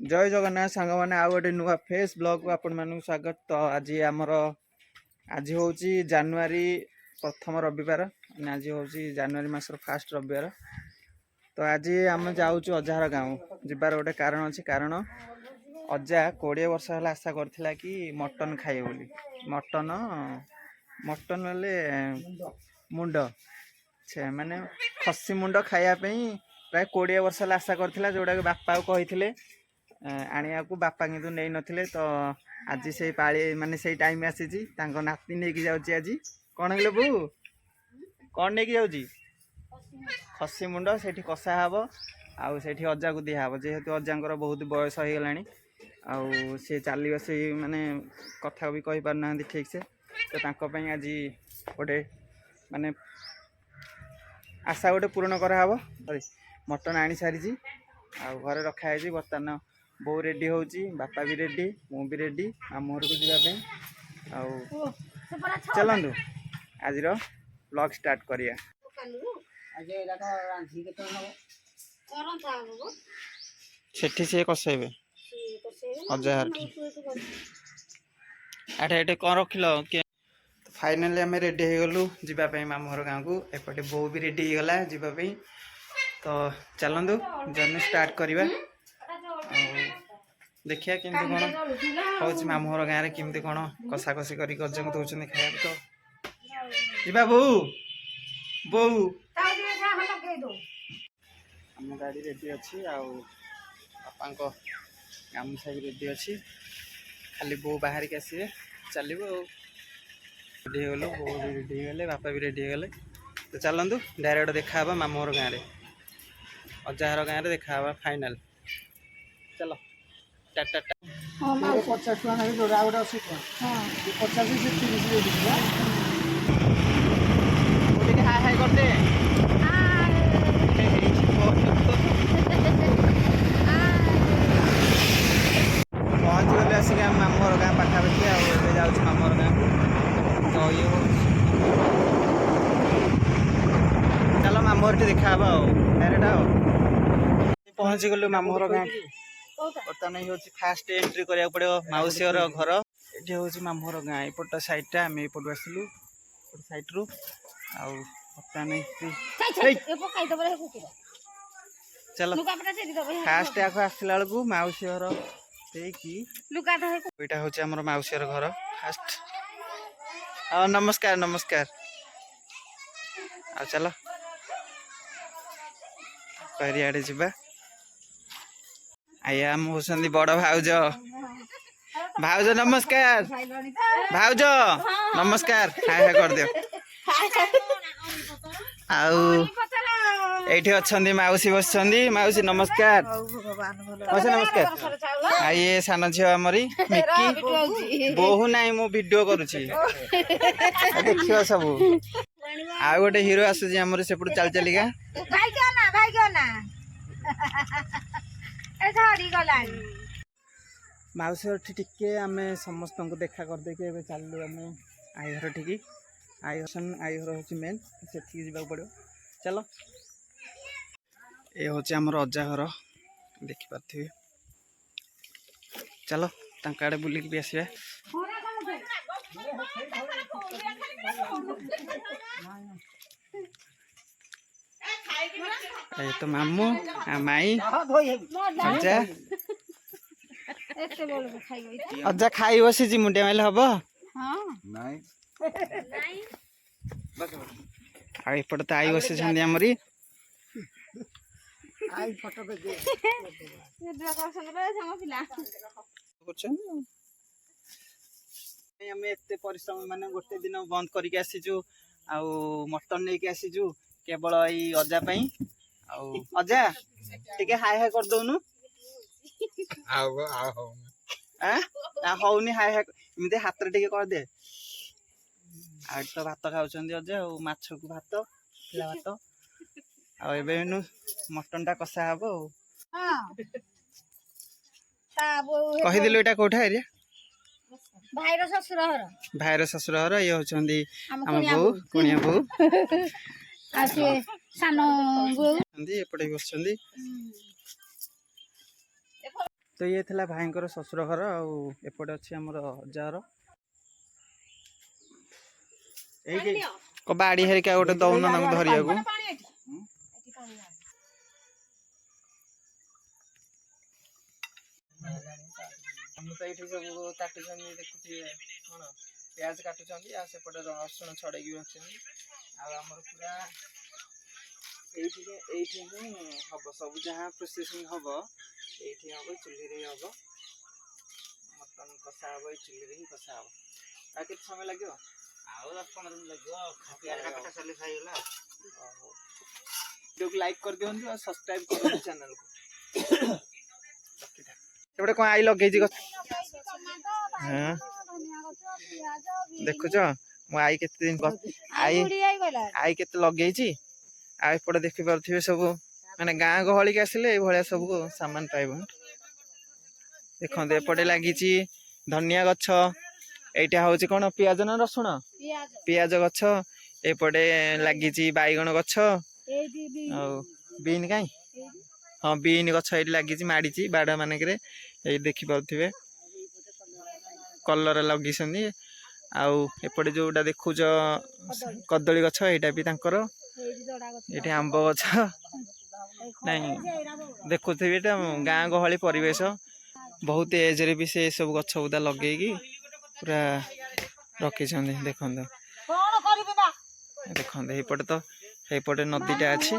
जय जगन्नाथ सांग मैंने आउ गोटे नुआ फेस ब्लॉग को आपण मानक स्वागत। तो आज आमर आज हूँ जानुरी प्रथम रविवार आज हूँ जानुरी मासर फास्ट रविवार। तो आज आम जाऊँ अजार गाँव जीवार गोटे कारण अच्छी कारण अजा 20 वर्ष है आशा करथिला कि मटन खाए बोली मटन मटन वाले मुंड माने खसी मुंड खायापी प्राय 20 वर्ष आशा करथिला जोड़ा बापा कही आनिया को बापा किंतु नहीं नथिले। तो आज से पाली माने से टाइम आसी नाती नहीं जाऊँगी आज कौन है बो कौन नहीं जाऊँगी खसी मुंड से कषा हे आउ से अजा को दिहब जेहेतु अजा बहुत बयस हो गलानी आउ सी चल से माने कथा भी कही पार ना ठीक से। तो आज गोटे माने आशा गोटे पूर्ण कराब मटन आनी सारी आ घरे रखाई बर्तमान बो रेडी होची बापा भी रेडी मु भी रेडी मामू घर को जावाई चलतु आज ब्लॉग स्टार्ट करिया। सेठी से कसैबे हजार आठे आठे कौन रखिल के फाइनाली आम रेडी हो गलु जीवाई मामू घर गाँव को एपटे बो भी रेडी हो गला जीवाई। तो चलतु जर्नी स्टार्ट करवा देखिया केमती कौन हूँ मामू घर गाँव में केमती कौन कषा कषि कर दौरान खाया। तो जीवा बो बो आम गाड़ी रेडी अच्छी आपा गामुछा भी रेडी अच्छी खाली बो बाहर के आसवे चलो रेडी हो गलु बो भी रेडी हो गले बापा भी रेडी हो गले। तो चलतु डायरेक्ट देखा मामू घर गाँव में अजार गाँव में देखा फाइनाल चलो टाटा 50 टका जोड़ा गोटे 80 टका 50 हाय हाय करते पहुँच गले आसिक मामू घर गाँव पाखापाखि आगे जाऊँ मामू घर गाँव को। तो ये चलो मामू घर देखा डायरेक्ट पहुँची गलु मामू घर गाँव बर्तमान ये फास्ट एंट्री करा पड़ो मौसी घर ये हूँ मामू घर गाँ एपट साइड आम एपटू आसलु साइड रू चलो फास्ट आग आसला बेलू मौसी घर यहाँ हूँ आम मौसी घर फास्ट। हाँ नमस्कार नमस्कार आ चलो करियाड़े जा आया हम होसंदी बड़ भाउज भाउज नमस्कार भाउज नमस्कार हाय हाय कर दियो आउ एठी अछंदी माउसी बसछंदी माउसी नमस्कार माउसी नमस्कार आ ये सान झियो हमरी मिक्की बहु नाई मु वीडियो करूची देखियो सब आ गोटे हीरो आसुची हमर सेपटू चल चलिका भाई गना मौसी घर टी आम समस्त को देखा करदे चलू आम आई घर ठी आई घर हूँ मेन से पड़ो। चलो ये हूँ आमर अजा घर देखिपे चलो आड़े बुलिक भी आसवा। ये तो मामू माई अजा अजा खाई बसी मुंडिया माइल हम आईपटे तो आई बसी आमरी परिश्रम मान गोटे दिन बंद करके आसीचु आ मटन नहीं आसीचु केवल यही अजा अजा टिके हाय हाय कर दौनु हौनी हाय हाय इमती हाथ टिके कर दे। आज तो भात खाऊं अजा माछ को भात भात आनु मटन टा कषा हम कहीदेलु यहाँ कौटा एरिया भाईर ससुर घर ये होती आम बो कुणिया बो एपटे बस तो ये थिला भाईंकर ससुर घर आउपटे अच्छी आमर अजार बाड़ी हेरिका गोटे दौन धरिया को तो ये सब काटुन देखुए कौन प्याज काटुं सेपटे रसुण छड़े आमर पूरा ये हम सब जहाँ प्रोसेसिंग हम ये हम चूल्हे हम मटन कषा हम ये चूल्हे ही कषा हम के समय लगे 10-15 दिन लगे वीडियो को लाइक कर दिखाँ और सब्सक्राइब कर चैनल को सेपटे कौन आई लगे देखुच आई के दिन आई के लगे आईपटे देखी पारे सब मैंने गाँ गहली के आसिले ये सब सामान पाइब देखते एपटे लगी धनिया गछ এইটা হচ্ছে কোন পিয়াজ না রসুন পিয়াজ গছ এপটে লাগিছি বাইগণ গছ ଆଉ বিন কাই ହଁ ବିନ୍ ଗଛ ଏଇଠି ଲାଗିଛି ମାଡ଼ିଛି ବାଡ଼ ମାନଙ୍କରେ ଏଇ ଦେଖି ପାରୁଥିବେ କଲର ଲଗେଇଛନ୍ତି ଆଉ ଏପଟେ ଯୋଉଟା ଦେଖୁଛ କଦଳୀ ଗଛ ଏଇଟା ବି ତାଙ୍କର ଏଠି ଆମ୍ବ ଗଛ ନାଇଁ ଦେଖୁଥିବେ ଏଟା ଗାଁ ଗହଳି ପରିବେଶ बहुत एज रे भी से सब गछ बुदा लगेगी पूरा रखी देखते देखते एपटे तो एपटे नदीटा अच्छी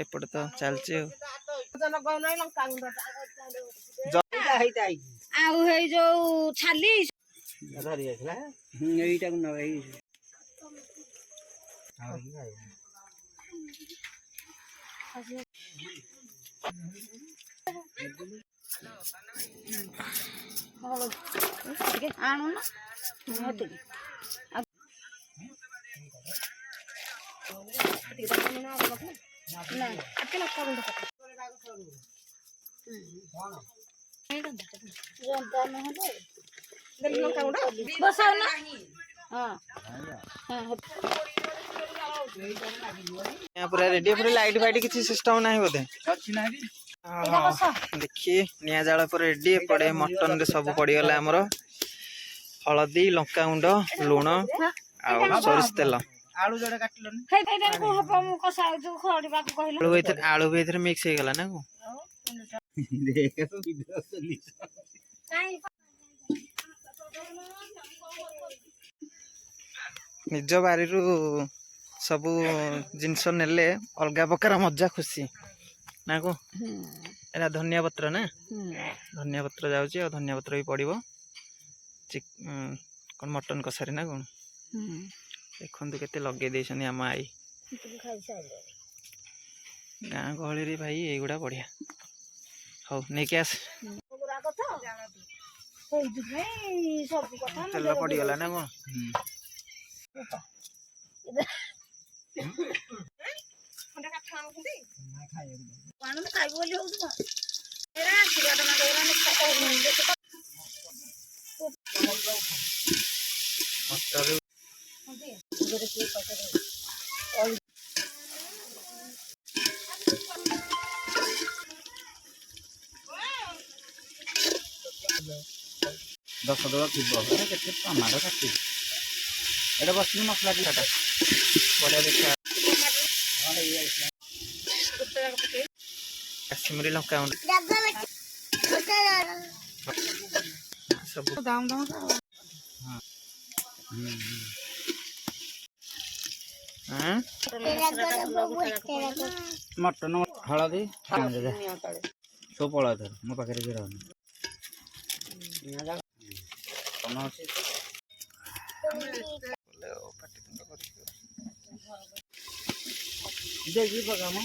एपटे तो चलचे आणु ना पूरा रेडी पूरा लाइट फाइट किसी सिस्टम नहीं बोधे देखिए निया जाल पर रेडी पड़े मटन रे सब पड़गला आमर हलदी लंका गुंड लुण सोरिष तेल आलू भी मिक्स हो गला ना को निज बारी सब जिनस नेले अलग प्रकार मजा खुशी ना को एरा धनिया पत्र ना धनिया पत्र जाउची और धनिया पत्र भी पड़िबो कौन मटन कसारी ना कौन देखते केते लगे देछनी आम आई गाँ गहली रे भाई एगुड़ा बढ़िया हौ नहीं के आस तेल पड़गला ना कौन दस दल थी टमाटो काटी एटा बस मसला की काटा बढ़िया देखा काश्मीरी लंका सब मटन हलदी सब पड़ा था मो पाखे भी रहनी देखी पकाम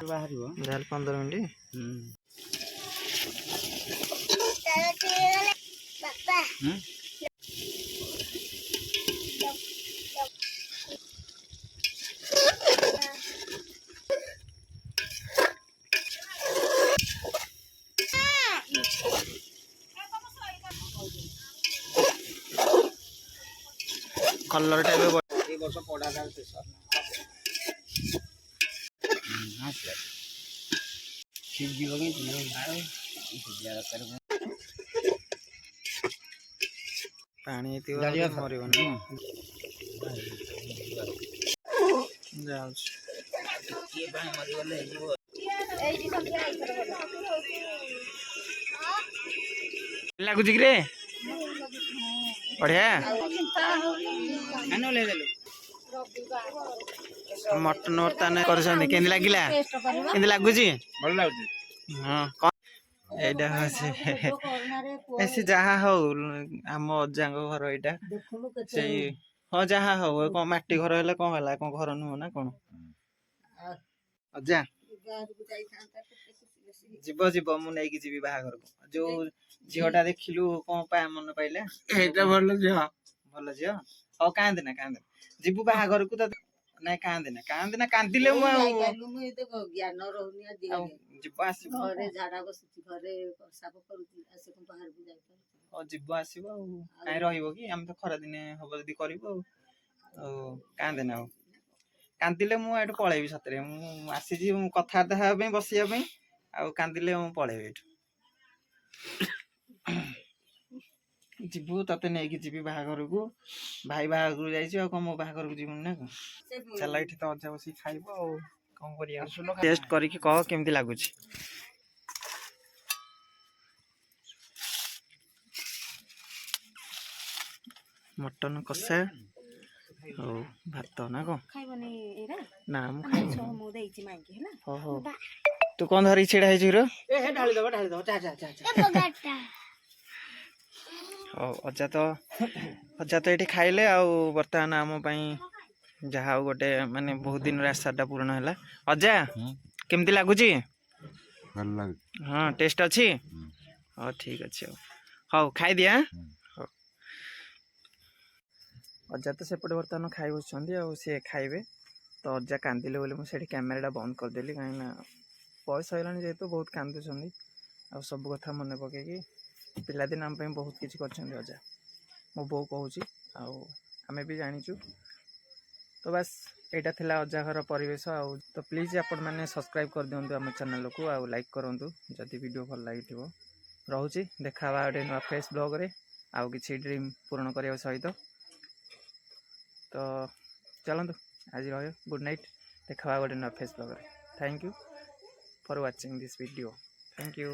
बाहर 15 मिनट କଲରଟା ଏବେ এই বছর পড়াটা শেষ হবে সিজিব কিন্তু ଆଉ ସିଝିବା ଦରକାର ପାଣି ହେଇଥିବ ଜାଳିବା ମରିବନି ଯାଉଛି କିଏ ପାଣି ମରିଗଲେ ହେଇଯିବ ଲାଗୁଛି କିରେ ବଢିଆ ଆନ ଓହ୍ଲେଇଦେଲୁ ମଟନ ବର୍ତ୍ତମାନ କରୁଛନ୍ତି କେମିତି ଲାଗିଲା କେମିତି ଲାଗୁଛି ଭଲ ଲାଗୁଛି ହଁ କଣ ଏଇଟା ହଉଛି ସେ ଯାହା ହଉ ଆମ ଅଜାଙ୍କ ଘର ଏଇଟା ସେଇ ହଁ ଯାହା ହଉ ଏ କଣ ମାଟି ଘର ହେଲେ କଣ ହେଲା କଣ ଘର ନୁହଁ ନା କଣ ଅଜା ଯିବ ଯିବ ମୁଁ ନେଇକି ଯିବି ବାହାଘରକୁ ଯୋଉ ଝିଅଟା ଦେଖିଲୁ କଣ ପାଇଁ ମନେ ପାଇଲା ଏଇଟା ଭଲ ଝିଅ ଭଲ ଝିଅ ହଉ କାନ୍ଦେ ନା ଯିବୁ ବାହାଘରକୁ ତ ନାଇଁ କାନ୍ଦେ ନା କାନ୍ଦିଲେ ମୁଁ ଆଉ ଜ୍ଞାନ ରହୁନି ଆଉ ଯିବ ଆସିବ ଘରେ ଝାଡା ବସୁଛି ଘରେ ସାପ କରୁଛି ଆସିକି ବାହାରକୁ ଯାଇପାରୁଛି ହଉ ଯିବ ଆସିବ ଆଉ କାହିଁ ରହିବ କି ଆମେ ତ ଖରାଦିନେ ହବ ଯଦି କରିବୁ ଆଉ କାନ୍ଦେ ନା ଆଉ କାନ୍ଦିଲେ ମୁଁ ଏଠୁ ପଳେଇବି ସତରେ ମୁଁ ଆସିଛି ମୁଁ କଥାବାର୍ତ୍ତା ହେବା ପାଇଁ ବସିବା ପାଇଁ ଆଉ କାନ୍ଦିଲେ ମୁଁ ପଳେଇବି ଏଠୁ ଯିବୁ ତତେ ନେଇକି ଯିବି ବାହାଘରକୁ ଭାଇ ବାହାଘରକୁ ଯାଇଛି ଆଉ କଣ ମୋ ବାହାଘରକୁ ଯିବୁନି ନା କଣ ଚାଲ ଏଠି ତ ଅଜା ବସିକି ଖାଇବ ଆଉ କଣ କରିବା ଟେଷ୍ଟ କରିକି କହ କେମିତି ଲାଗୁଛି ମଟନ କଷା ହଉ ଭାତ ନା କଣ ଖାଇବନି ଏଇରା ନା ମୁଁ ଖାଇବି ମୁଁ ଦେଇଛି ମାଇକି ହେଲା ହଉ ତୁ କଣ ଧରିକି ଛିଡା ହେଇଛୁ ହିରୋ ଏ ହେ ଢାଳିଦବ ଯା ଯା ଯା ହଉ ଅଜା ତ ଏଠି ଖାଇଲେ ଆଉ ବର୍ତ୍ତମାନ ଆମ ପାଇଁ ଯାହା ହଉ ଗୋଟେ ମାନେ ବହୁତ ଦିନର ଆଶାଟା ପୂରଣ ହେଲା ଅଜା କେମିତି ଲାଗୁଛି ଭଲ ଲାଗୁଛି ହଁ ଟେଷ୍ଟ ଅଛି ହଉ ଠିକ ଅଛି ହଉ ଖାଇଦିଆ ହଉ ଅଜା ତ ସେପଟେ ବର୍ତ୍ତମାନ ଖାଇ ବସୁଛନ୍ତି ଆଉ ସିଏ ଖାଇବେ ତ ଅଜା କାନ୍ଦିଲେ ବୋଲି ମୁଁ ସେଠି କ୍ୟାମେରାଟା ବନ୍ଦ କରିଦେଲି କାହିଁକିନା ବୟସ ହେଇଗଲାଣି ଯେହେତୁ ବହୁତ କାନ୍ଦୁଛନ୍ତି ଆଉ ସବୁ କଥା ମନେ ପକେଇକି ପିଲାଦିନ ଆମ ପାଇଁ ବହୁତ କିଛି କରିଛନ୍ତି ଅଜା ମୋ ବୋଉ କହୁଛି ଆଉ ଆମେ ବି ଜାଣିଛୁ ତ ବାସ୍ ଏଇଟା ଥିଲା ଅଜା ଘର ପରିବେଶ ଆଉ ତ ପ୍ଲିଜ୍ ଆପଣମାନେ ସବସ୍କ୍ରାଇବ୍ କରିଦିଅନ୍ତୁ ଆମ ଚ୍ୟାନେଲକୁ ଆଉ ଲାଇକ୍ କରନ୍ତୁ ଯଦି ଭିଡ଼ିଓ ଭଲ ଲାଗିଥିବ ରହୁଛି ଦେଖା ହେବା ଗୋଟେ ନୂଆ ଫ୍ରେଶ୍ ବ୍ଲଗ୍ରେ ଆଉ କିଛି ଡ୍ରିମ୍ ପୂରଣ କରିବା ସହିତ ତ ଚାଲନ୍ତୁ ଆଜି ରହିବ ଗୁଡ୍ ନାଇଟ୍ ଦେଖା ହେବା ଗୋଟେ ନୂଆ ଫ୍ରେଶ୍ ବ୍ଲଗ୍ରେ thank you for watching this video thank you